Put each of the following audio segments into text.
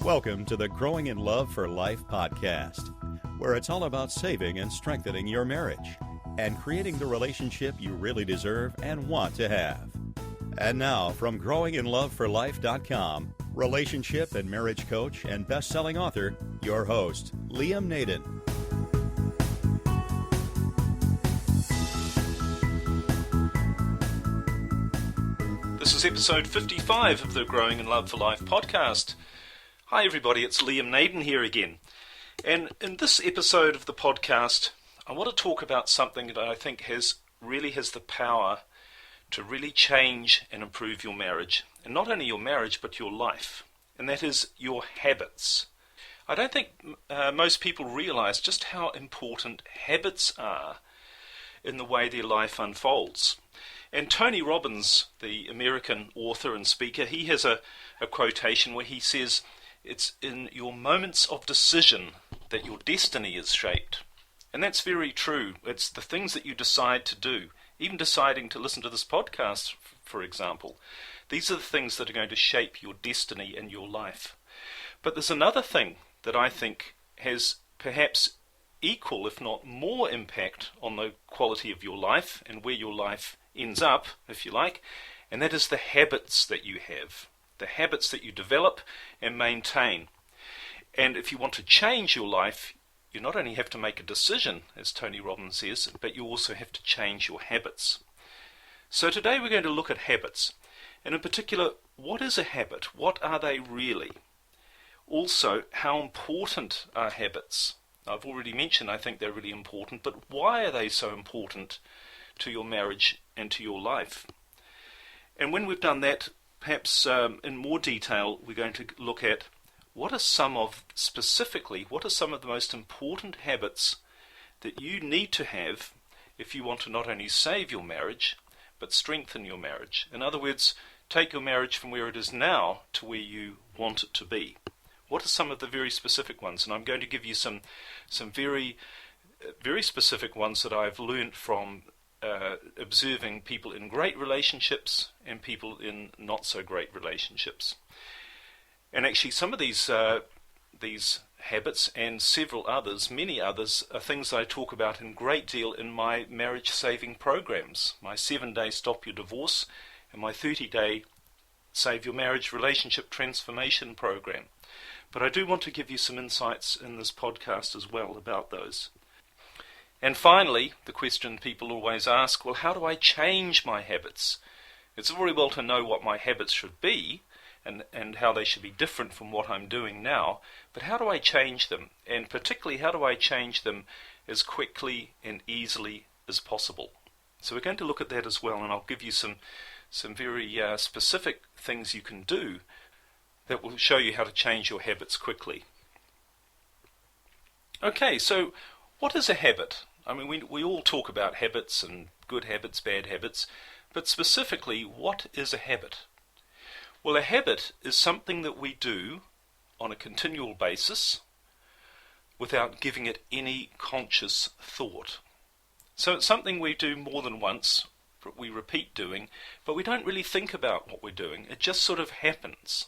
Welcome to the Growing in Love for Life podcast, where it's all about saving and strengthening your marriage and creating the relationship you really deserve and want to have. And now, from growinginloveforlife.com, relationship and marriage coach and best-selling author, your host, Naden. This is episode 55 of the Growing in Love for Life podcast. Hi everybody, it's Naden here again. And in this episode of the podcast, I want to talk about something that I think really has the power to really change and improve your marriage. And not only your marriage, but your life. And that is your habits. I don't think most people realize just how important habits are in the way their life unfolds. And Tony Robbins, the American author and speaker, he has a quotation where he says, "It's in your moments of decision that your destiny is shaped." And that's very true. It's the things that you decide to do, even deciding to listen to this podcast, for example. These are the things that are going to shape your destiny and your life. But there's another thing that I think has perhaps equal, if not more, impact on the quality of your life and where your life ends up, if you like, and that is the habits that you have, the habits that you develop and maintain. And if you want to change your life, you not only have to make a decision, as Tony Robbins says, but you also have to change your habits. So today we're going to look at habits, and in particular, what is a habit? What are they really? Also, how important are habits? I've already mentioned I think they're really important, but why are they so important to your marriage and to your life? And when we've done that, perhaps in more detail, we're going to look at what are some of the most important habits that you need to have if you want to not only save your marriage, but strengthen your marriage. In other words, take your marriage from where it is now to where you want it to be. What are some of the very specific ones? And I'm going to give you some very, very specific ones that I've learned from observing people in great relationships and people in not so great relationships. And actually some of these habits and several others, many others, are things I talk about in great deal in my marriage saving programs, my 7-day Stop Your Divorce and my 30-day Save Your Marriage Relationship Transformation program. But I do want to give you some insights in this podcast as well about those. And finally, the question people always ask, well, how do I change my habits? It's very well to know what my habits should be and how they should be different from what I'm doing now, but how do I change them? And particularly, how do I change them as quickly and easily as possible? So we're going to look at that as well, and I'll give you some very specific things you can do that will show you how to change your habits quickly. Okay, so what is a habit? I mean, we all talk about habits and good habits, bad habits, but specifically, what is a habit? Well, a habit is something that we do on a continual basis without giving it any conscious thought. So it's something we do more than once, we repeat doing, but we don't really think about what we're doing. It just sort of happens.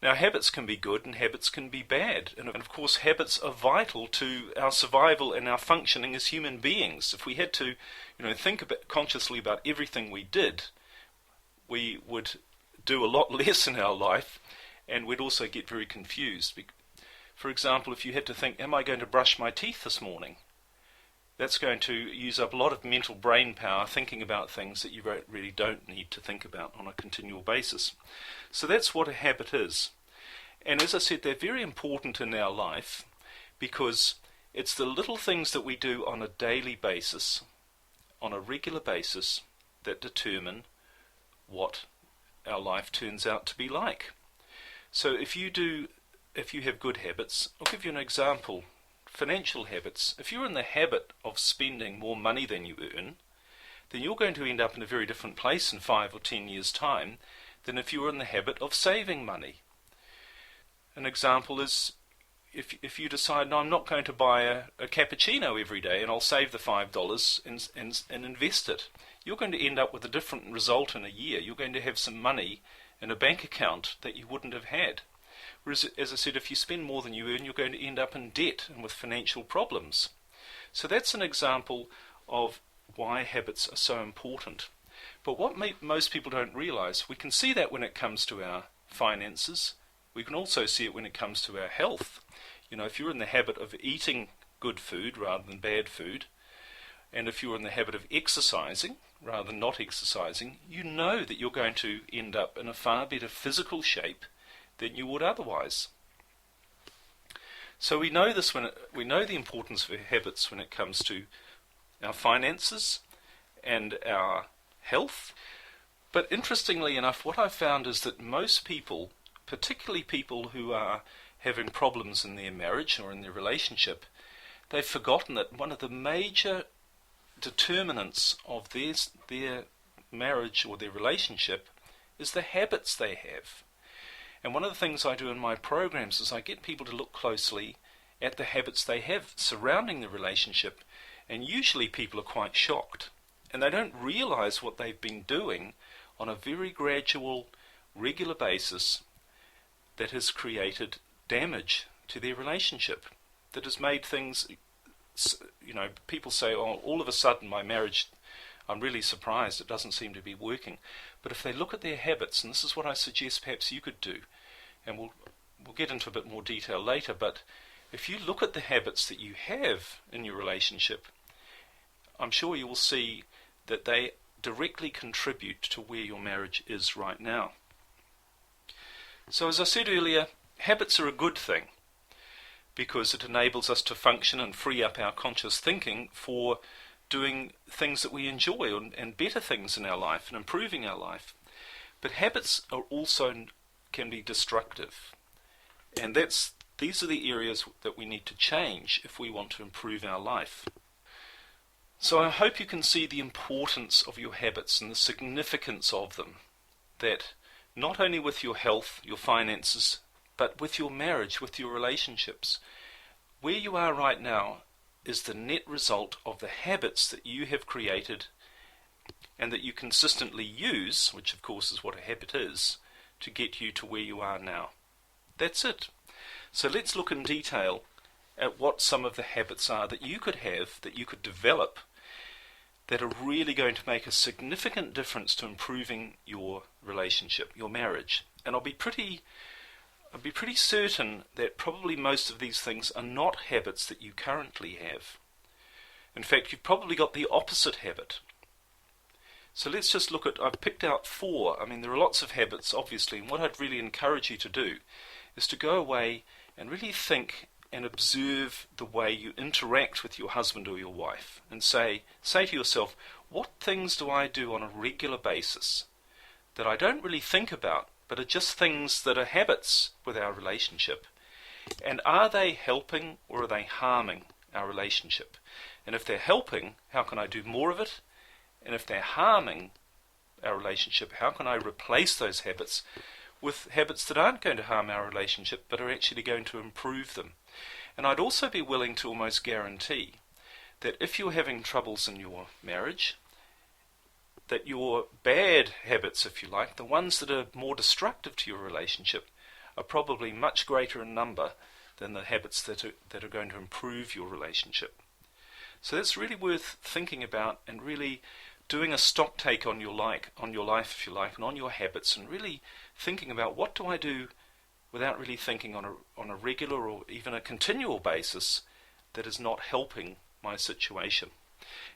Now, habits can be good and habits can be bad. And of course, habits are vital to our survival and our functioning as human beings. If we had to, think consciously about everything we did, we would do a lot less in our life, and we'd also get very confused. For example, if you had to think, am I going to brush my teeth this morning? That's going to use up a lot of mental brain power thinking about things that you really don't need to think about on a continual basis. So that's what a habit is. And as I said, they're very important in our life because it's the little things that we do on a daily basis, on a regular basis, that determine what our life turns out to be like. So if you have good habits, I'll give you an example. Financial habits. If you're in the habit of spending more money than you earn, then you're going to end up in a very different place in 5 or 10 years' time than if you were in the habit of saving money. An example is if you decide, no, I'm not going to buy a cappuccino every day and I'll save the $5 and invest it, you're going to end up with a different result in a year. You're going to have some money in a bank account that you wouldn't have had. Whereas, as I said, if you spend more than you earn, you're going to end up in debt and with financial problems. So that's an example of why habits are so important. But what most people don't realize, we can see that when it comes to our finances. We can also see it when it comes to our health. You know, if you're in the habit of eating good food rather than bad food, and if you're in the habit of exercising rather than not exercising, you know that you're going to end up in a far better physical shape than you would otherwise. So we know this we know the importance of habits when it comes to our finances and our health. But interestingly enough, what I've found is that most people, particularly people who are having problems in their marriage or in their relationship, they've forgotten that one of the major determinants of their marriage or their relationship is the habits they have. And one of the things I do in my programs is I get people to look closely at the habits they have surrounding the relationship, and usually people are quite shocked, and they don't realize what they've been doing on a very gradual, regular basis that has created damage to their relationship, that has made things, you know, people say, oh, all of a sudden my marriage, I'm really surprised it doesn't seem to be working. But if they look at their habits, and this is what I suggest perhaps you could do, and we'll get into a bit more detail later, but if you look at the habits that you have in your relationship, I'm sure you will see that they directly contribute to where your marriage is right now. So as I said earlier, habits are a good thing because it enables us to function and free up our conscious thinking for doing things that we enjoy and better things in our life and improving our life. But habits are also can be destructive, and these are the areas that we need to change if we want to improve our life. So I hope you can see the importance of your habits and the significance of them, that not only with your health, your finances, but with your marriage, with your relationships, where you are right now is the net result of the habits that you have created and that you consistently use, which of course is what a habit is, to get you to where you are now. That's it. So let's look in detail at what some of the habits are that you could have, that you could develop, that are really going to make a significant difference to improving your relationship, your marriage. And I'll be pretty certain that probably most of these things are not habits that you currently have. In fact, you've probably got the opposite habit. So let's just look at, I've picked out 4. I mean, there are lots of habits, obviously, and what I'd really encourage you to do is to go away and really think and observe the way you interact with your husband or your wife, and say to yourself, what things do I do on a regular basis that I don't really think about, but are just things that are habits with our relationship? And are they helping or are they harming our relationship? And if they're helping, how can I do more of it? And if they're harming our relationship, how can I replace those habits with habits that aren't going to harm our relationship but are actually going to improve them? And I'd also be willing to almost guarantee that if you're having troubles in your marriage, that your bad habits, if you like, the ones that are more destructive to your relationship, are probably much greater in number than the habits that are going to improve your relationship. So that's really worth thinking about and really doing a stock take on your life, if you like, and on your habits, and really thinking about what do I do without really thinking on a regular or even a continual basis that is not helping my situation.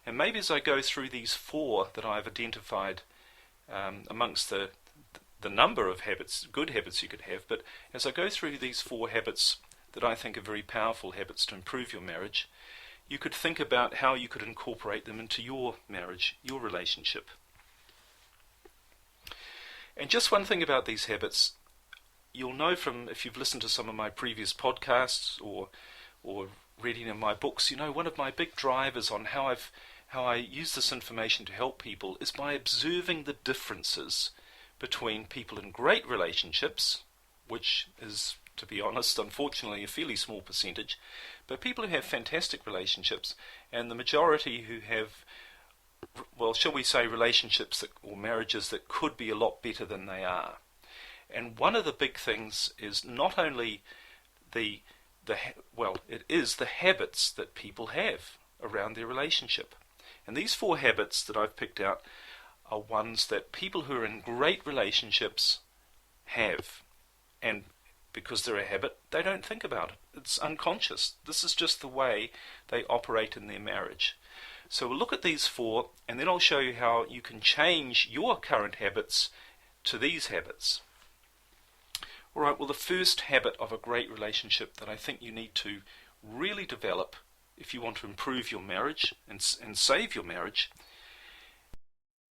And maybe as I go through these 4 that I've identified amongst the number of habits, good habits you could have, but as I go through these 4 habits that I think are very powerful habits to improve your marriage, you could think about how you could incorporate them into your marriage, your relationship. And just one thing about these habits, you'll know from, if you've listened to some of my previous podcasts or reading in my books, you know, one of my big drivers on how I use this information to help people is by observing the differences between people in great relationships, which is, to be honest, unfortunately a fairly small percentage, but people who have fantastic relationships and the majority who have, well, shall we say, relationships or marriages that could be a lot better than they are. And one of the big things is not only it is the habits that people have around their relationship. And these 4 habits that I've picked out are ones that people who are in great relationships have. And because they're a habit, they don't think about it. It's unconscious. This is just the way they operate in their marriage. So we'll look at these 4, and then I'll show you how you can change your current habits to these habits. Alright, well, the first habit of a great relationship that I think you need to really develop if you want to improve your marriage and save your marriage